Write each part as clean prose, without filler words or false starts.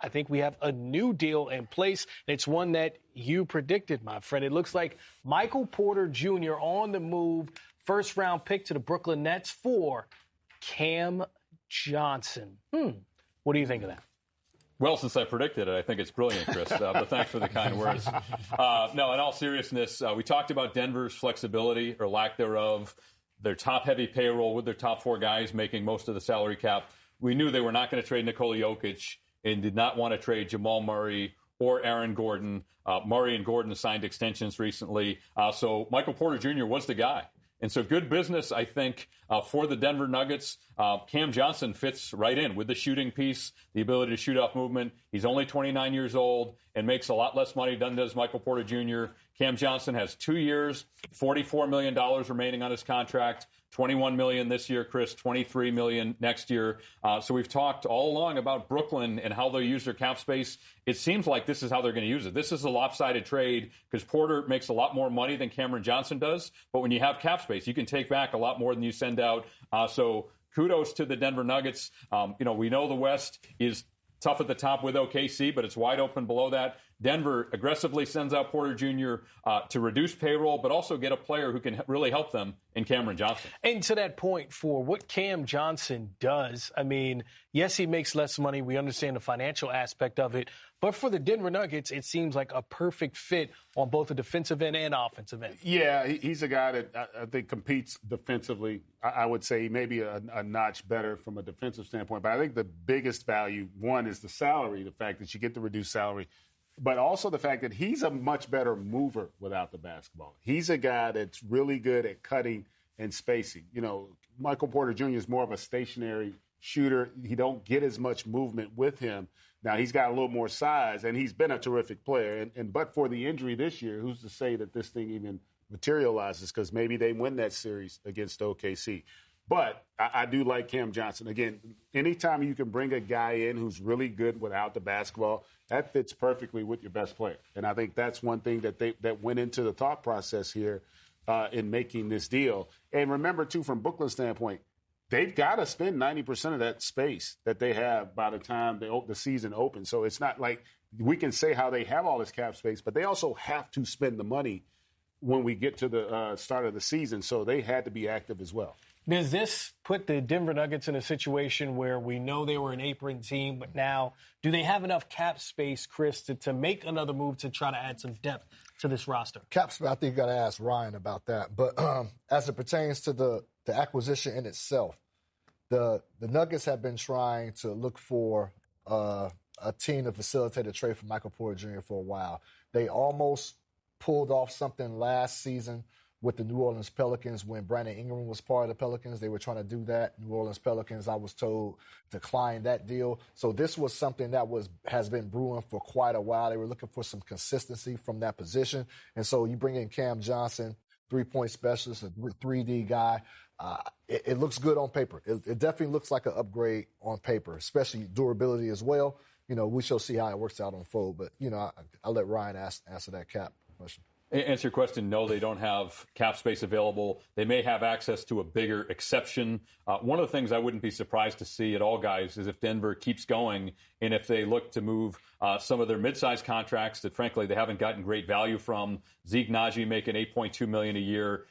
I think we have a new deal in place. It's one that you predicted, my friend. It looks like Michael Porter Jr. on the move, first-round pick to the Brooklyn Nets for Cam Johnson. What do you think of that? Well, since I predicted it, I think it's brilliant, Chris. But thanks for the kind words. No, in all seriousness, we talked about Denver's flexibility or lack thereof, their top-heavy payroll with their top four guys making most of the salary cap. We knew they were not going to trade Nikola Jokic and did not want to trade Jamal Murray or Aaron Gordon. Murray and Gordon signed extensions recently. So Michael Porter Jr. was the guy. And so good business, I think, for the Denver Nuggets. Cam Johnson fits right in with the shooting piece, the ability to shoot off movement. He's only 29 years old and makes a lot less money than does Michael Porter Jr. Cam Johnson has 2 years, $44 million remaining on his contract. $21 million this year, Chris, $23 million next year. So we've talked all along about Brooklyn and how they'll use their cap space. It seems like this is how they're going to use it. This is a lopsided trade because Porter makes a lot more money than Cameron Johnson does. But when you have cap space, you can take back a lot more than you send out. So kudos to the Denver Nuggets. We know the West is tough at the top with OKC, but it's wide open below that. Denver aggressively sends out Porter Jr. To reduce payroll, but also get a player who can really help them in Cameron Johnson. And to that point, for what Cam Johnson does, I mean, yes, he makes less money. We understand the financial aspect of it. But for the Denver Nuggets, it seems like a perfect fit on both the defensive end and offensive end. Yeah, he's a guy that I think competes defensively. I would say maybe a notch better from a defensive standpoint. But I think the biggest value, one, is the salary, the fact that you get the reduced salary. But also the fact that he's a much better mover without the basketball. He's a guy that's really good at cutting and spacing. Michael Porter Jr. is more of a stationary shooter. He don't get as much movement with him. Now, he's got a little more size, and he's been a terrific player. But for the injury this year, who's to say that this thing even materializes? Because maybe they win that series against OKC. But I do like Cam Johnson. Again, anytime you can bring a guy in who's really good without the basketball, that fits perfectly with your best player. And I think that's one thing that went into the thought process here in making this deal. And remember, too, from Brooklyn's standpoint, they've got to spend 90% of that space that they have by the time the season opens. So it's not like we can say how they have all this cap space, but they also have to spend the money when we get to the start of the season. So they had to be active as well. Does this put the Denver Nuggets in a situation where we know they were an apron team, but now do they have enough cap space, Chris, to make another move to try to add some depth to this roster? Cap space, I think you got to ask Ryan about that. But as it pertains to the acquisition in itself, the Nuggets have been trying to look for a team to facilitate a trade for Michael Porter Jr. for a while. They almost pulled off something last season with the New Orleans Pelicans when Brandon Ingram was part of the Pelicans. They were trying to do that. New Orleans Pelicans, I was told, declined that deal. So this was something that has been brewing for quite a while. They were looking for some consistency from that position. And so you bring in Cam Johnson, three-point specialist, a 3D guy. It looks good on paper. It definitely looks like an upgrade on paper, especially durability as well. We shall see how it works out on fold. But, I'll let Ryan answer that cap question. Answer your question, no, they don't have cap space available. They may have access to a bigger exception. One of the things I wouldn't be surprised to see at all, guys, is if Denver keeps going and if they look to move some of their mid-sized contracts that, frankly, they haven't gotten great value from. Zeke Naji making $8.2 million a year.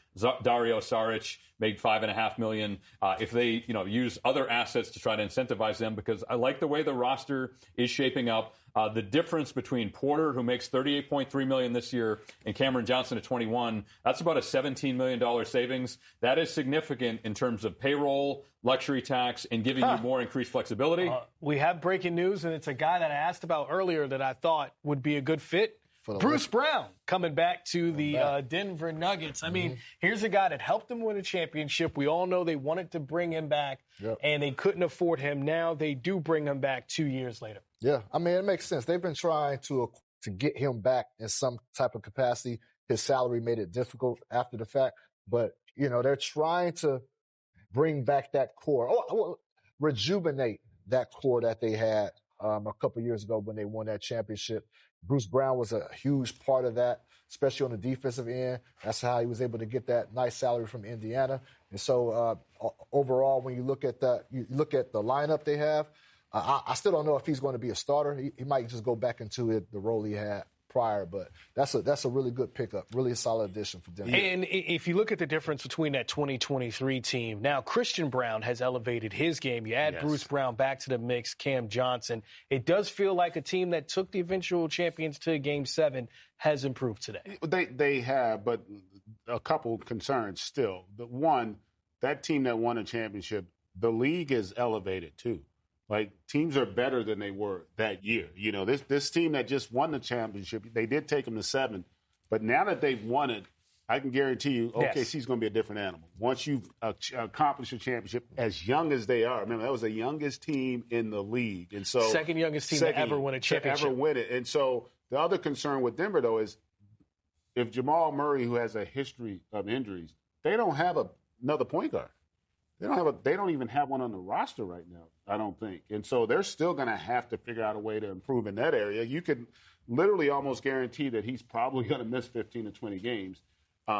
Dario Saric made $5.5 million. If they, use other assets to try to incentivize them, because I like the way the roster is shaping up. The difference between Porter, who makes $38.3 million this year, and Cameron Johnson at 21, that's about a $17 million savings. That is significant in terms of payroll, luxury tax, and giving you more increased flexibility. We have breaking news, and it's a guy that I asked about earlier that I thought would be a good fit. Bruce Brown coming back to the Denver Nuggets. I mean, here's a guy that helped them win a championship. We all know they wanted to bring him back, and they couldn't afford him. Now they do bring him back 2 years later. Yeah, I mean, it makes sense. They've been trying to get him back in some type of capacity. His salary made it difficult after the fact. But, they're trying to bring back that core, rejuvenate that core that they had a couple years ago when they won that championship. Bruce Brown was a huge part of that, especially on the defensive end. That's how he was able to get that nice salary from Indiana. And so overall, when you look at the lineup they have, I still don't know if he's going to be a starter. He might just go back into the role he had prior, but that's a really good pickup, really a solid addition for Denver. And if you look at the difference between that 2023 team, now Christian Brown has elevated his game. You add Bruce Brown back to the mix, Cam Johnson. It does feel like a team that took the eventual champions to Game 7 has improved today. They have, but a couple concerns still. The one, that team that won a championship, the league is elevated too. Like, teams are better than they were that year. You know, this team that just won the championship, they did take them to 7. But now that they've won it, I can guarantee you OKC's going to be a different animal. Once you've accomplished a championship, as young as they are. Remember, that was the youngest team in the league. And so second youngest team to ever win a championship. To ever win it. And so the other concern with Denver, though, is if Jamal Murray, who has a history of injuries, they don't have another point guard. They don't even have one on the roster right now, I don't think. And so they're still going to have to figure out a way to improve in that area. You could literally almost guarantee that he's probably going to miss 15 to 20 games.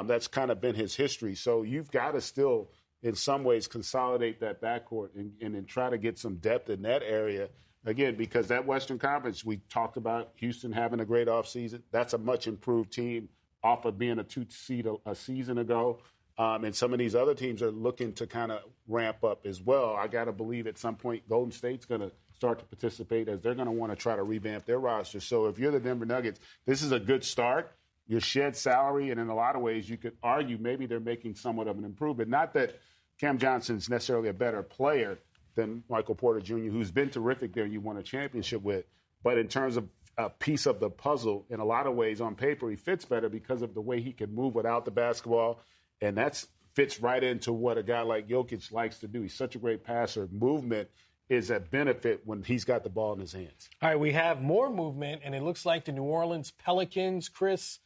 That's kind of been his history. So you've got to still, in some ways, consolidate that backcourt and then try to get some depth in that area. Again, because that Western Conference, we talked about Houston having a great offseason. That's a much improved team off of being a 2 seed a season ago. And some of these other teams are looking to kind of ramp up as well. I got to believe at some point Golden State's going to start to participate as they're going to want to try to revamp their roster. So if you're the Denver Nuggets, this is a good start. You shed salary, and in a lot of ways you could argue maybe they're making somewhat of an improvement. Not that Cam Johnson's necessarily a better player than Michael Porter Jr., who's been terrific there and you won a championship with. But in terms of a piece of the puzzle, in a lot of ways on paper he fits better because of the way he can move without the basketball. And that fits right into what a guy like Jokic likes to do. He's such a great passer. Movement is a benefit when he's got the ball in his hands. All right, we have more movement, and it looks like the New Orleans Pelicans, Chris,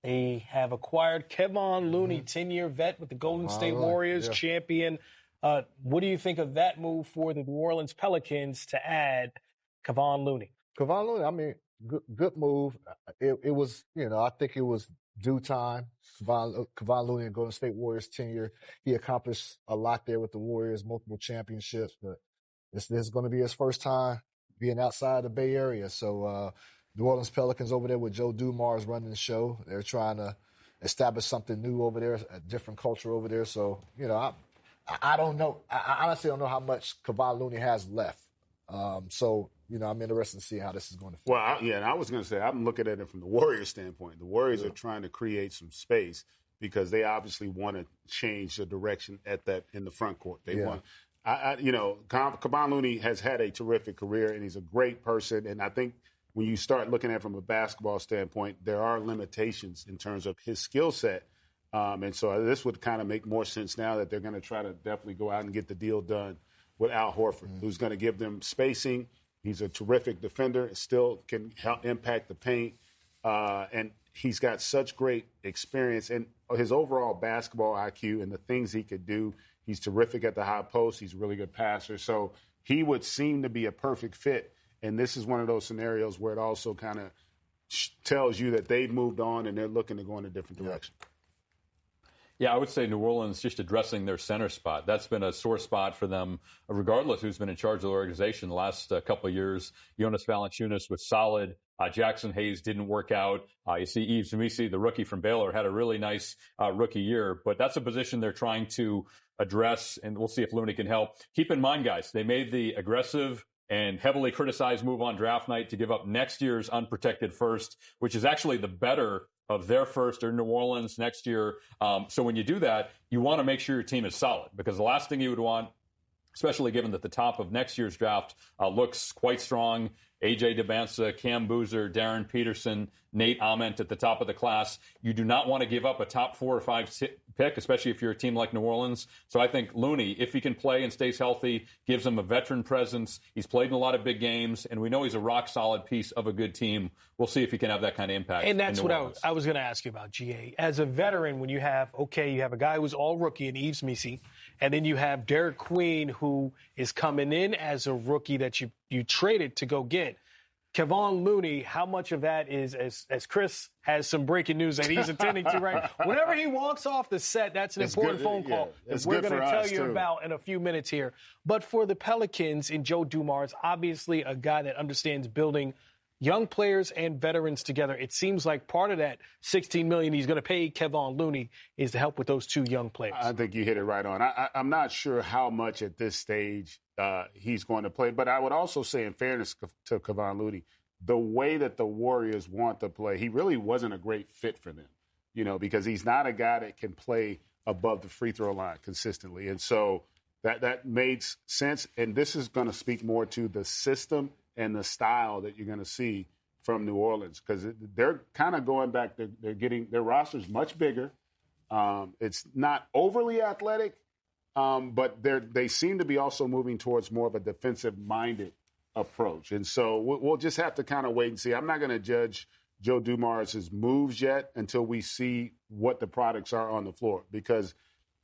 they have acquired Kevon Looney, 10-year vet with the Golden State Warriors, champion. What do you think of that move for the New Orleans Pelicans to add Kevon Looney? Kevon Looney, I mean, good move. It was, I think it was due time. Kevon Looney and Golden State Warriors tenure. He accomplished a lot there with the Warriors, multiple championships, but this is going to be his first time being outside the Bay Area. So New Orleans Pelicans over there with Joe Dumars running the show. They're trying to establish something new over there, a different culture over there. So, I don't know. I honestly don't know how much Kevon Looney has left. I'm interested in seeing how this is going to fit. Well, and I was going to say, I'm looking at it from the Warriors standpoint. The Warriors are trying to create some space because they obviously want to change the direction in the front court. They want, Kevon Looney has had a terrific career and he's a great person. And I think when you start looking at it from a basketball standpoint, there are limitations in terms of his skill set. And so this would kind of make more sense now that they're going to try to definitely go out and get the deal done with Al Horford, who's going to give them spacing. He's a terrific defender, still can help impact the paint. And he's got such great experience and his overall basketball IQ and the things he could do. He's terrific at the high post. He's a really good passer. So he would seem to be a perfect fit. And this is one of those scenarios where it also kind of tells you that they've moved on and they're looking to go in a different direction. Yeah, I would say New Orleans just addressing their center spot. That's been a sore spot for them, regardless who's been in charge of the organization the last couple of years. Jonas Valanciunas was solid. Jackson Hayes didn't work out. You see Yves Missi, the rookie from Baylor, had a really nice rookie year. But that's a position they're trying to address, and we'll see if Looney can help. Keep in mind, guys, they made the aggressive and heavily criticized move on draft night to give up next year's unprotected first, which is actually the better of their first or New Orleans next year. So when you do that, you want to make sure your team is solid because the last thing you would want, especially given that the top of next year's draft looks quite strong, A.J. Debinsa, Cam Boozer, Darren Peterson, Nate Ament at the top of the class. You do not want to give up a top 4 or 5 pick, especially if you're a team like New Orleans. So I think Looney, if he can play and stays healthy, gives him a veteran presence. He's played in a lot of big games, and we know he's a rock-solid piece of a good team. We'll see if he can have that kind of impact. And that's what I was going to ask you about, GA. As a veteran, when you have a guy who's all rookie in Yves Missi, and then you have Derik Queen, who is coming in as a rookie that you traded to go get. Kevon Looney, how much of that is, as Chris has some breaking news that he's attending to right now. Whenever he walks off the set, that's an important phone call that we're going to tell you about in a few minutes here. But for the Pelicans and Joe Dumars, obviously a guy that understands building young players and veterans together. It seems like part of that $16 million he's going to pay Kevon Looney is to help with those two young players. I think you hit it right on. I'm not sure how much at this stage he's going to play, but I would also say, in fairness to Kevon Looney, the way that the Warriors want to play, he really wasn't a great fit for them, because he's not a guy that can play above the free throw line consistently. And so that made sense. And this is going to speak more to the system and the style that you're going to see from New Orleans, because they're kind of going back. They're getting their roster's much bigger. It's not overly athletic, but they seem to be also moving towards more of a defensive-minded approach. And so we'll just have to kind of wait and see. I'm not going to judge Joe Dumars' moves yet until we see what the products are on the floor, because,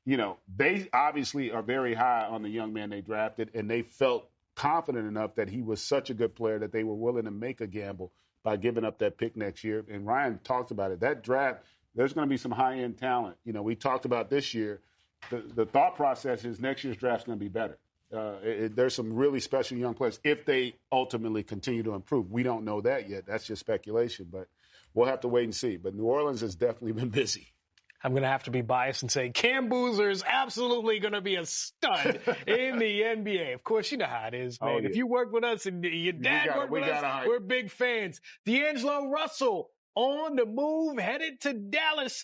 they obviously are very high on the young man they drafted, and they felt confident enough that he was such a good player that they were willing to make a gamble by giving up that pick next year. And Ryan talked about it. That draft, there's going to be some high-end talent. We talked about this year. The thought process is next year's draft's going to be better. There's some really special young players if they ultimately continue to improve. We don't know that yet. That's just speculation, but we'll have to wait and see. But New Orleans has definitely been busy. I'm going to have to be biased and say Cam Boozer is absolutely going to be a stud in the NBA. Of course, you know how it is, man. If you work with us and your dad worked with us, we're big fans. D'Angelo Russell on the move, headed to Dallas.